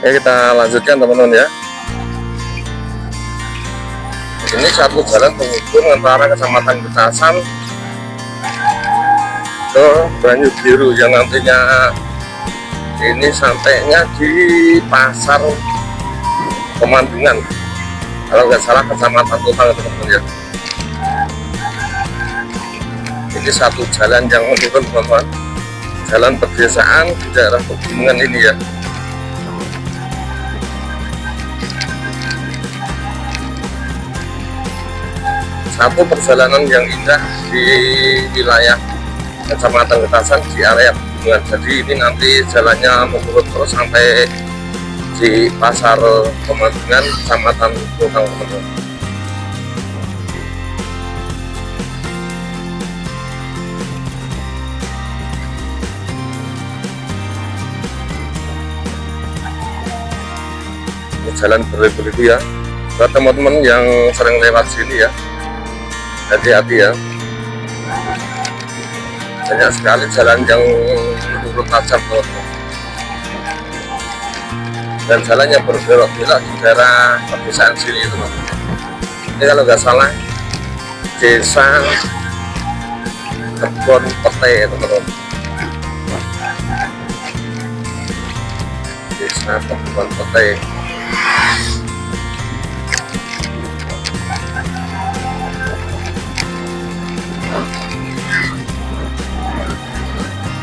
Oke, kita lanjutkan teman-teman ya. Ini satu jalan penghubung antara Kecamatan Getasan ke Banyu Biru yang nantinya ini sampainya di Pasar Pemandungan, kalau nggak salah Kecamatan Tumpang teman-teman ya. Ini satu jalan yang menurun teman-teman, jalan pedesaan di daerah pegunungan ini ya. Satu perjalanan yang indah di wilayah Kecamatan Getasan di area pegunungan. Jadi ini nanti jalannya menurun terus sampai di Pasar Pemandungan Kecamatan Tumpang teman-teman. Jalan berliku-liku ya, buat teman-teman yang sering lewat sini ya, hati-hati ya. Banyak sekali jalan yang menurun tajam teman-teman, dan jalannya berbelok-belok di daerah pedesaan sini teman-teman. Ini kalau nggak salah Desa Kebon Pete teman-teman, Desa Kebon Pete.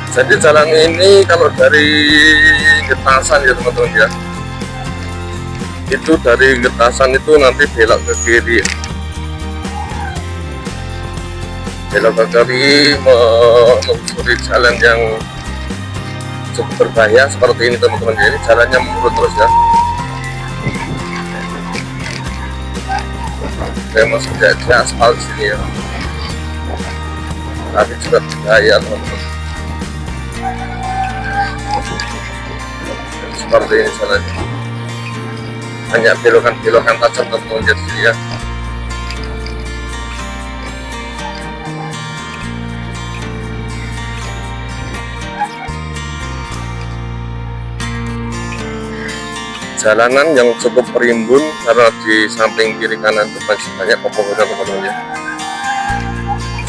Jadi jalan ini kalau dari Getasan ya teman-teman ya, itu dari Getasan itu nanti belok ke kiri, belok ke kiri menelusuri jalan yang cukup berbahaya seperti ini teman-teman. Jadi jalannya menurun terus ya. Saya masih di aspal sini ya, tapi juga berbahaya teman-teman. Seperti ini jalannya, banyak belokan-belokan tajam teman-teman di sini ya. Jalanan yang cukup rimbun karena di samping kiri kanan itu masih banyak pepohonan teman-teman ya.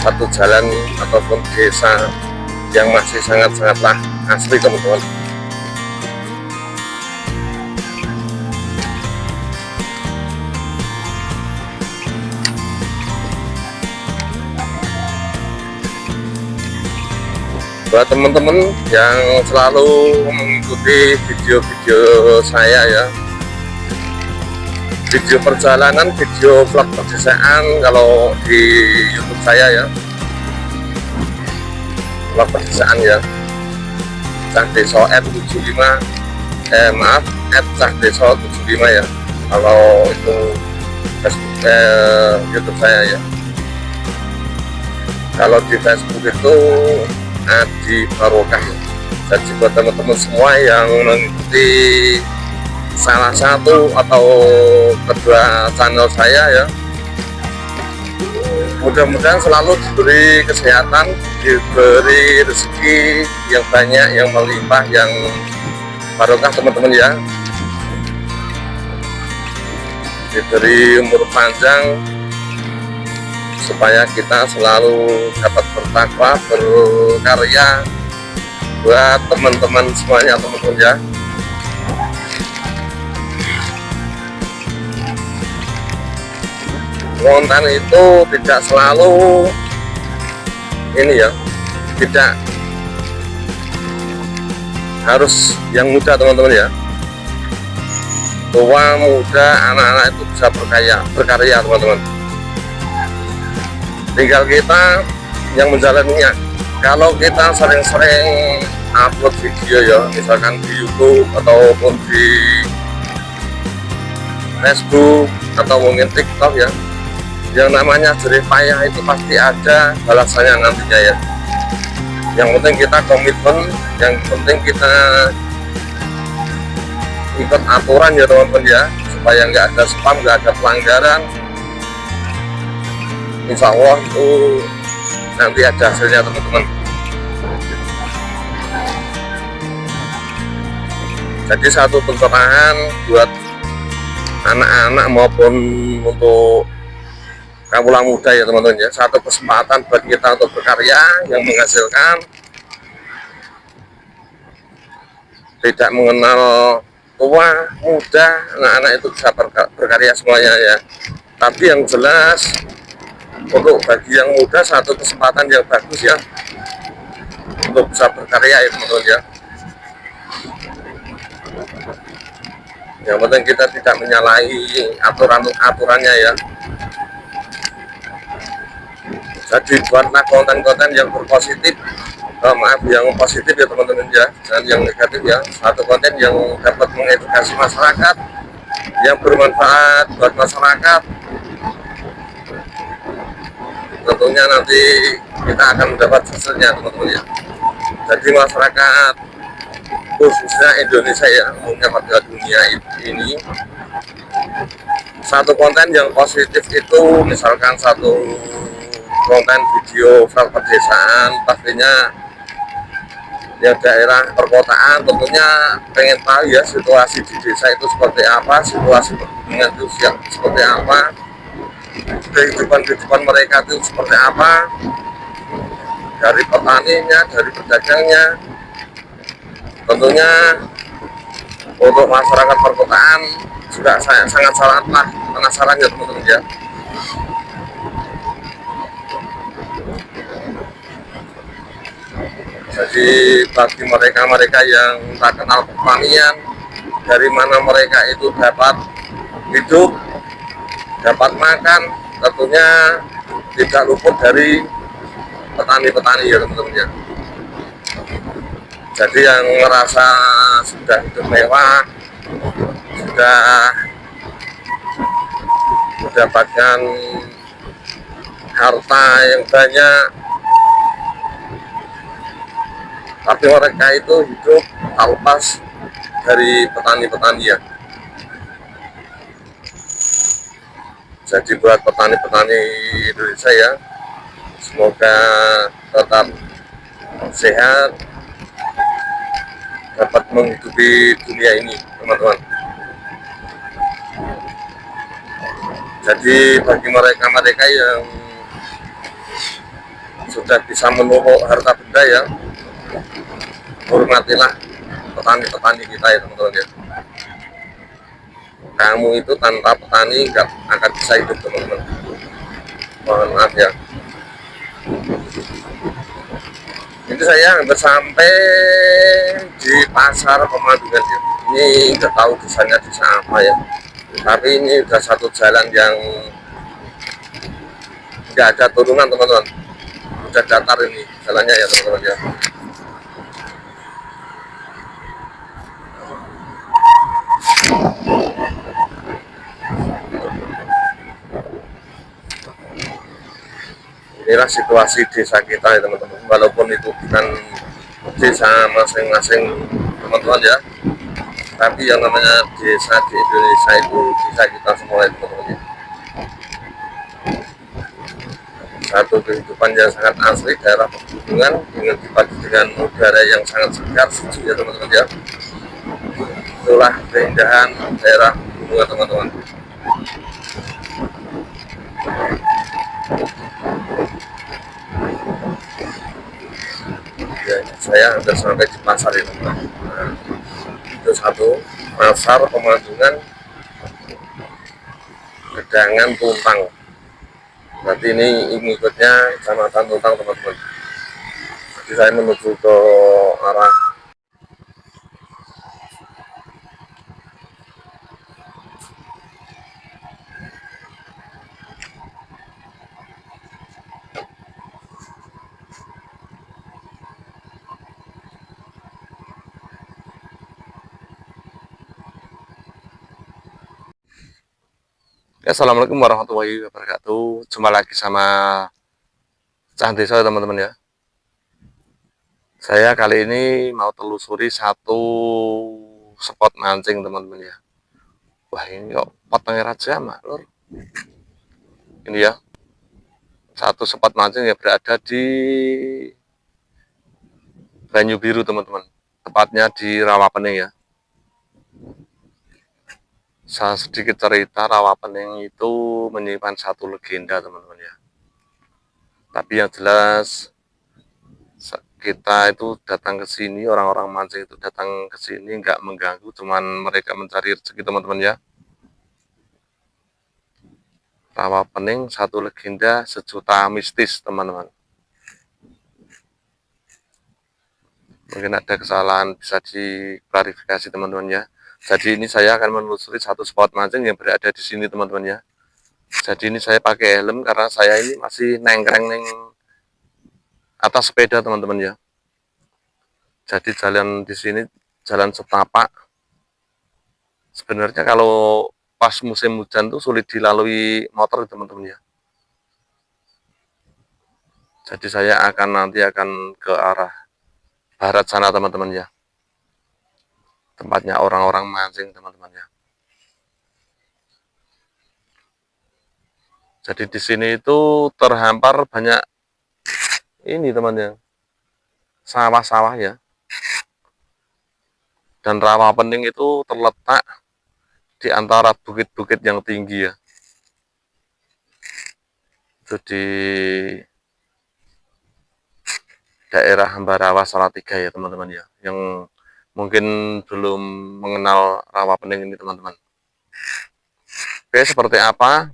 Satu jalan ataupun desa yang masih sangat-sangatlah asli teman-teman. Buat teman-teman yang selalu mengikuti video-video saya ya, video perjalanan, video vlog pedesaan kalau di YouTube saya ya, vlog pedesaan ya, Cahdeso @75 maaf @Cahdeso75 ya, kalau itu Facebook YouTube saya ya. Kalau di Facebook itu Adi Barokah. Jadi buat teman-teman semua yang mengikuti salah satu atau kedua channel saya ya, mudah-mudahan selalu diberi kesehatan, diberi rezeki yang banyak, yang melimpah, yang barokah teman-teman ya, diberi umur panjang supaya kita selalu dapat bertakwa, berkarya buat teman-teman semuanya teman-teman ya. Konten itu tidak selalu ini ya, tidak harus yang muda teman-teman ya, tua muda anak-anak itu bisa berkarya teman-teman. Tinggal kita yang menjalaninya. Kalau kita sering-sering upload video ya, misalkan di YouTube ataupun di Facebook atau mungkin TikTok ya, yang namanya jerih payah itu pasti ada balasannya nantinya ya. Yang penting kita komitmen, yang penting kita ikut aturan ya teman-teman ya, supaya nggak ada spam, nggak ada pelanggaran. Insya Allah itu nanti ada hasilnya teman-teman. Jadi satu pencerahan buat anak-anak maupun untuk kawula muda ya teman-teman ya, satu kesempatan buat kita untuk berkarya yang menghasilkan, tidak mengenal tua muda, anak-anak itu bisa berkarya semuanya ya. Tapi yang jelas untuk bagi yang muda satu kesempatan yang bagus ya untuk bisa berkarya ya teman-teman ya. Yang penting kita tidak menyalahi aturannya ya. Jadi buatlah konten-konten yang berpositif, maaf yang positif ya teman-teman ya, dan yang negatif ya. Satu konten yang dapat mengedukasi masyarakat, yang bermanfaat buat masyarakat. Tentunya nanti kita akan mendapat hasilnya teman-teman ya. Jadi masyarakat khususnya Indonesia ya, umumnya pada dunia ini, satu konten yang positif itu misalkan satu konten video file pedesaan, pastinya yang daerah perkotaan tentunya pengen tahu ya situasi di desa itu seperti apa, situasi perhubungan itu seperti apa, kehidupan mereka itu seperti apa, dari petaninya, dari pedagangnya. Tentunya untuk masyarakat perkotaan juga sangatlah penasaran ya teman-teman ya. Jadi bagi mereka yang tak kenal pertanian, dari mana mereka itu dapat hidup, dapat makan, tentunya tidak luput dari petani-petani ya teman-teman ya. Jadi yang merasa sudah hidup mewah, sudah mendapatkan harta yang banyak, tapi mereka itu hidup lepas dari petani-petani ya. Jadi buat petani-petani Indonesia ya, semoga tetap sehat, dapat menghidupi dunia ini teman-teman. Jadi bagi mereka yang sudah bisa menumpuk harta benda ya, hormatilah petani-petani kita ya teman-teman ya. Kamu itu tanpa petani nggak akan bisa hidup teman-teman. Mohon maaf ya. Ini saya hampir sampai di pasar Pemandukan ya. Ini nggak tahu desanya desa apa ya. Tapi ini udah satu jalan yang nggak ada turunan teman-teman. Udah datar ini jalannya ya teman-teman ya. Inilah situasi desa kita ya teman-teman, walaupun itu bukan desa masing-masing teman-teman ya, tapi yang namanya desa di Indonesia itu desa kita semua ya teman-teman ya. Satu kehidupan yang sangat asli, daerah pegunungan dengan dipadu dengan udara yang sangat segar, sejuk ya teman-teman ya. Itulah keindahan daerah pegunungan teman-teman. Ya, saya hampir sampai di pasar itu. Nah, itu satu pasar Pemandukan Gedangan Tuntang. Nanti ini ngikutnya Kecamatan Tuntang teman-teman. Jadi saya menuju ke arah Assalamualaikum warahmatullahi wabarakatuh. Jumpa lagi sama Cah Desa teman-teman ya. Saya kali ini mau telusuri satu spot mancing teman-teman ya. Wah ini kok potongnya raja mak lur. Ini ya, satu spot mancing yang berada di Banyu Biru teman-teman. Tepatnya di Rawapening ya. Saya sedikit cerita, Rawapening itu menyimpan satu legenda, teman-teman ya. Tapi yang jelas kita itu datang ke sini, orang-orang mancing itu datang ke sini nggak mengganggu, cuman mereka mencari rezeki, teman-teman ya. Rawapening satu legenda sejuta mistis, teman-teman. Mungkin ada kesalahan, bisa diklarifikasi, teman-teman ya. Jadi ini saya akan menelusuri satu spot mancing yang berada di sini, teman-teman ya. Jadi ini saya pakai helm karena saya ini masih nengkreng neng atas sepeda, teman-teman ya. Jadi jalan di sini jalan setapak. Sebenarnya kalau pas musim hujan tuh sulit dilalui motor, teman-teman ya. Jadi saya nanti akan ke arah barat sana, teman-teman ya. Tempatnya orang-orang mancing, teman-teman ya. Jadi di sini itu terhampar banyak ini, teman ya, sawah-sawah ya. Dan Rawapening itu terletak di antara bukit-bukit yang tinggi ya. Itu di daerah Ambarawa Salatiga ya, teman-teman ya. Yang mungkin belum mengenal Rawapening ini, teman-teman. Oke, seperti apa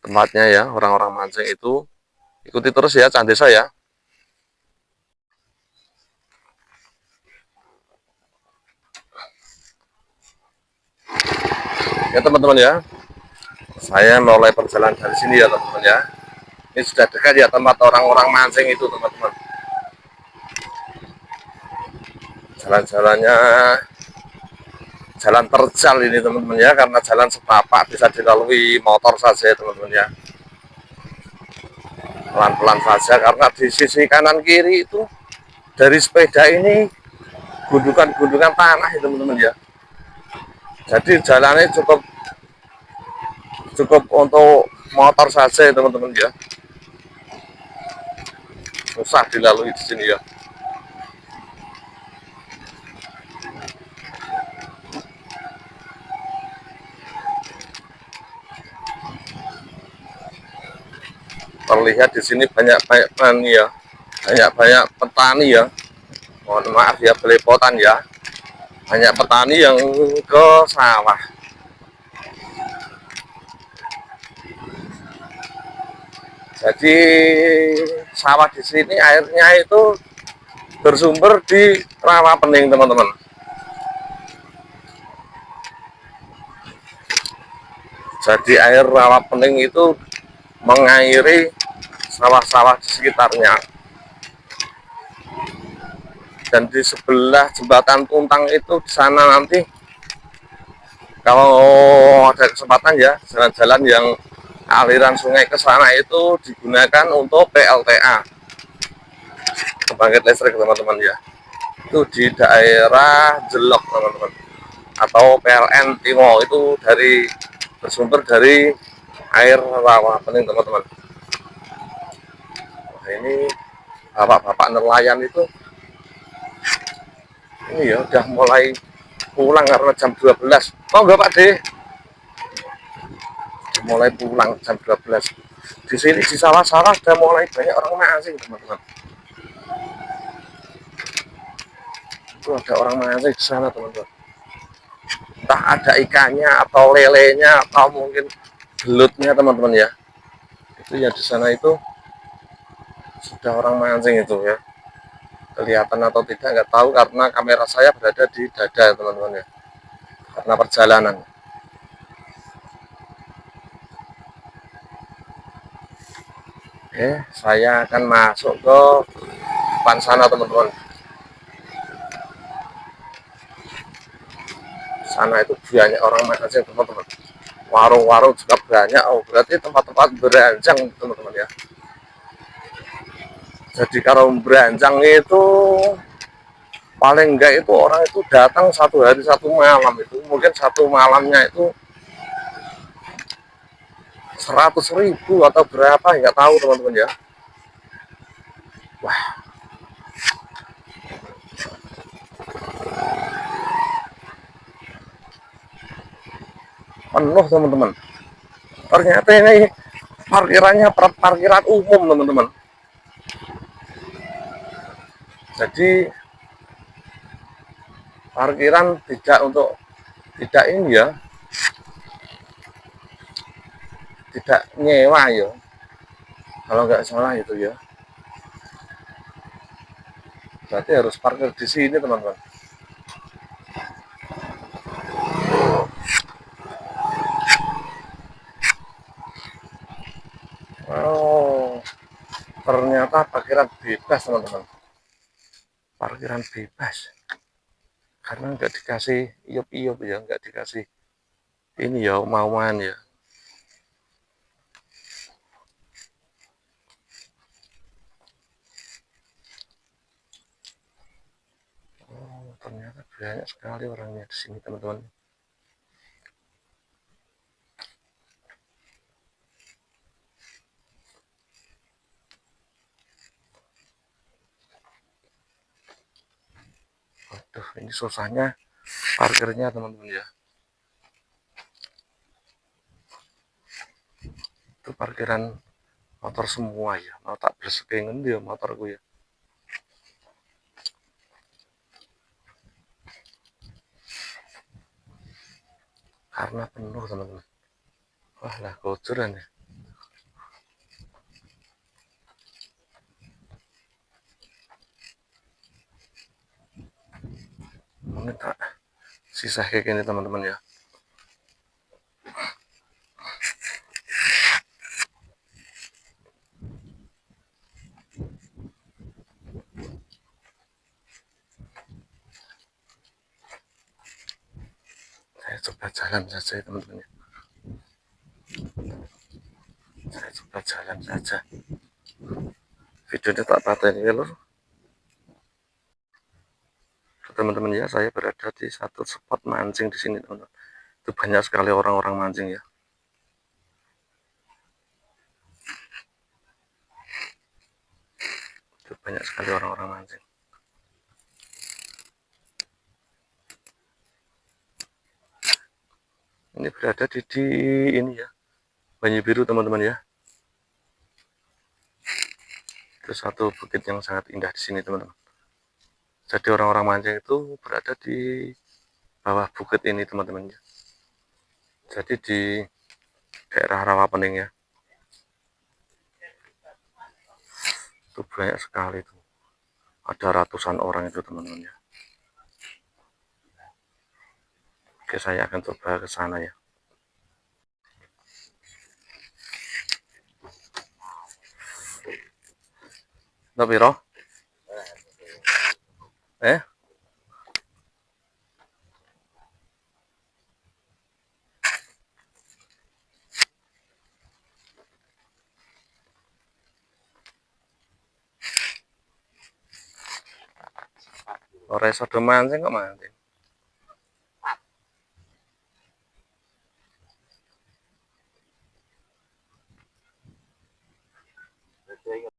tempatnya ya, orang-orang mancing itu. Ikuti terus ya Cak Desa ya. Ya teman-teman ya, saya mulai perjalanan dari sini ya teman-teman ya. Ini sudah dekat ya tempat orang-orang mancing itu, teman-teman. Jalan-jalannya jalan terjal ini, teman-teman ya, karena jalan setapak bisa dilalui motor saja, teman-teman ya. Pelan-pelan saja karena di sisi kanan kiri itu dari sepeda ini gundukan-gundukan tanah ya, teman-teman ya. Jadi jalannya cukup untuk motor saja, teman-teman ya. Susah dilalui di sini ya. Terlihat di sini banyak-banyak petani ya, banyak-banyak petani ya. Mohon maaf ya belepotan ya. Banyak petani yang ke sawah. Jadi sawah di sini airnya itu bersumber di Rawapening, teman-teman. Jadi air Rawapening itu mengairi sawah-sawah di sekitarnya. Dan di sebelah jembatan Tuntang itu di sana nanti kalau ada kesempatan ya, jalan-jalan yang aliran sungai ke sana itu digunakan untuk PLTA, pembangkit listrik, teman-teman ya. Itu di daerah Jelok, teman-teman, atau PLN Timo, itu bersumber dari air Rawapening, teman-teman. Nah, ini bapak-bapak nelayan itu ini ya udah mulai pulang karena jam 12. Oh enggak Pak De, mulai pulang jam 12. Di sini di sawah-sawah sudah mulai banyak orang mancing, teman-teman. Itu ada orang mancing di sana, teman-teman. Entah ada ikannya atau lelenya atau mungkin belutnya, teman-teman ya. Itu ya di sana itu sudah orang mancing itu ya. Kelihatan atau tidak nggak tahu karena kamera saya berada di dada, teman-teman ya. Karena perjalanan. Oke, saya akan masuk ke depan sana, teman-teman. Sana itu banyak orang mancing, teman-teman. Warung-warung juga banyak. Oh, berarti tempat-tempat beranjang, teman-teman ya. Jadi kalau beranjang itu paling enggak itu orang itu datang 1 hari 1 malam, itu mungkin 1 malamnya itu 100.000 atau berapa nggak tahu, teman-teman ya. Wah, penuh teman-teman. Ternyata ini parkirannya parkiran umum teman-teman. Jadi parkiran tidak ini ya, tidak nyewa ya, kalau nggak salah itu ya. Berarti harus parkir di sini teman-teman. Oh, ternyata parkiran bebas teman-teman. Parkiran bebas karena nggak dikasih iup-iup ya, nggak dikasih ini ya, mauan ya. Oh, ternyata banyak sekali orangnya di sini teman-teman. Waduh, ini susahnya parkirnya teman-teman ya. Itu parkiran motor semua ya, mau tak bersekengen dia motorku ya. Karena penuh teman-teman. Wah lah, kocoran ya. Mungkin tak sisa kayak gini teman-teman ya. Saya coba jalan saja teman-teman ya. Saya coba jalan saja. Videonya tak paten ya lor. Teman-teman ya, saya berada di satu spot mancing di sini teman-teman. Itu banyak sekali orang-orang mancing ya. Itu banyak sekali orang-orang mancing. Ini berada di ini ya, Banyu Biru teman-teman ya. Itu satu bukit yang sangat indah di sini teman-teman. Jadi orang-orang mancing itu berada di bawah bukit ini teman-teman ya. Jadi di daerah Rawapening ya. Itu banyak sekali tuh. Ada ratusan orang itu teman-teman ya. Oke, saya akan coba ke sana ya. Tapi roh, ora iso do mancing kok mancing.